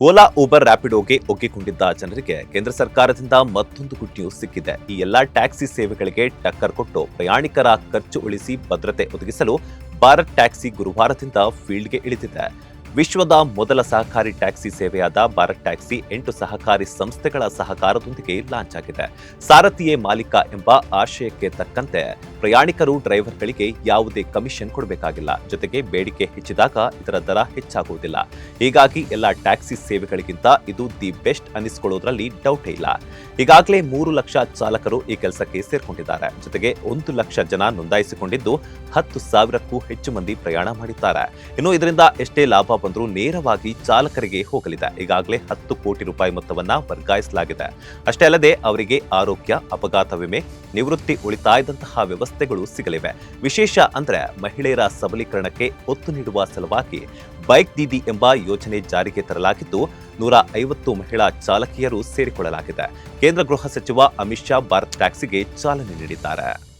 Ola, Uber, ರ್ಯಾಪಿಡೋಗೆ ಒಗ್ಗಿಕೊಂಡಿದ್ದ ಜನರಿಗೆ ಕೇಂದ್ರ ಸರ್ಕಾರದಿಂದ ಮತ್ತೊಂದು ಗುಡ್ ನ್ಯೂಸ್ ಸಿಕ್ಕಿದೆ. ಈ ಎಲ್ಲಾ ಟ್ಯಾಕ್ಸಿ ಸೇವೆಗಳಿಗೆ ಟಕ್ಕರ್ ಕೊಟ್ಟು ಪ್ರಯಾಣಿಕರ ಖರ್ಚು ಉಳಿಸಿ ಭದ್ರತೆ ಒದಗಿಸಲು ಭಾರತ್ ಟ್ಯಾಕ್ಸಿ ಗುರುವಾರದಿಂದ ಫೀಲ್ಡ್ಗೆ ಇಳಿದಿದೆ. ವಿಶ್ವದ ಮೊದಲ ಸಹಕಾರಿ ಟ್ಯಾಕ್ಸಿ ಸೇವೆಯಾದ ಭಾರತ್ ಟ್ಯಾಕ್ಸಿ 8 ಸಹಕಾರಿ ಸಂಸ್ಥೆಗಳ ಸಹಕಾರದೊಂದಿಗೆ ಲಾಂಚ್ ಆಗಿದೆ. ಸಾರಥಿಯೇ ಮಾಲೀಕ ಎಂಬ ಆಶಯಕ್ಕೆ ತಕ್ಕಂತೆ ಪ್ರಯಾಣಿಕರು ಡ್ರೈವರ್ಗಳಿಗೆ ಯಾವುದೇ ಕಮಿಷನ್ ಕೊಡಬೇಕಾಗಿಲ್ಲ. ಜೊತೆಗೆ ಬೇಡಿಕೆ ಹೆಚ್ಚಿದಾಗ ಇದರ ದರ ಹೆಚ್ಚಾಗುವುದಿಲ್ಲ. ಹೀಗಾಗಿ ಎಲ್ಲ ಟ್ಯಾಕ್ಸಿ ಸೇವೆಗಳಿಗಿಂತ ಇದು ದಿ ಬೆಸ್ಟ್ ಅನ್ನಿಸಿಕೊಳ್ಳೋದ್ರಲ್ಲಿ ಡೌಟೇ ಇಲ್ಲ. ಈಗಾಗಲೇ 3 ಲಕ್ಷ ಚಾಲಕರು ಈ ಕೆಲಸಕ್ಕೆ ಸೇರ್ಕೊಂಡಿದ್ದಾರೆ. ಜೊತೆಗೆ 1 ಲಕ್ಷ ಜನ ನೋಂದಾಯಿಸಿಕೊಂಡಿದ್ದು 10,000ಕ್ಕೂ ಹೆಚ್ಚು ಮಂದಿ ಪ್ರಯಾಣ ಮಾಡಿದ್ದಾರೆ. ಇನ್ನು ಇದರಿಂದ ಎಷ್ಟೇ ಲಾಭ ಬಂದರೂ ನೇರವಾಗಿ ಚಾಲಕರಿಗೆ ಹೋಗಲಿದೆ. ಈಗಾಗಲೇ 10 ಕೋಟಿ ರೂಪಾಯಿ ಮೊತ್ತವನ್ನ ವರ್ಗಾಯಿಸಲಾಗಿದೆ. ಅಷ್ಟೇ ಅಲ್ಲದೆ ಅವರಿಗೆ ಆರೋಗ್ಯ, ಅಪಘಾತ ವಿಮೆ, ನಿವೃತ್ತಿ ಉಳಿತಾಯದಂತಹ ವ್ಯವಸ್ಥೆಗಳು ಸಿಗಲಿವೆ. ವಿಶೇಷ ಅಂದ್ರೆ ಮಹಿಳೆಯರ ಸಬಲೀಕರಣಕ್ಕೆ ಒತ್ತು ನೀಡುವ ಸಲುವಾಗಿ ಬೈಕ್ ದೀದಿ ಎಂಬ ಯೋಜನೆ ಜಾರಿಗೆ ತರಲಾಗಿದ್ದು 150 ಮಹಿಳಾ ಚಾಲಕಿಯರು ಸೇರಿಕೊಳ್ಳಲಾಗಿದೆ. ಕೇಂದ್ರ ಗೃಹ ಸಚಿವ ಅಮಿತ್ ಶಾ ಭಾರತ್ ಟ್ಯಾಕ್ಸಿಗೆ ಚಾಲನೆ ನೀಡಿದ್ದಾರೆ.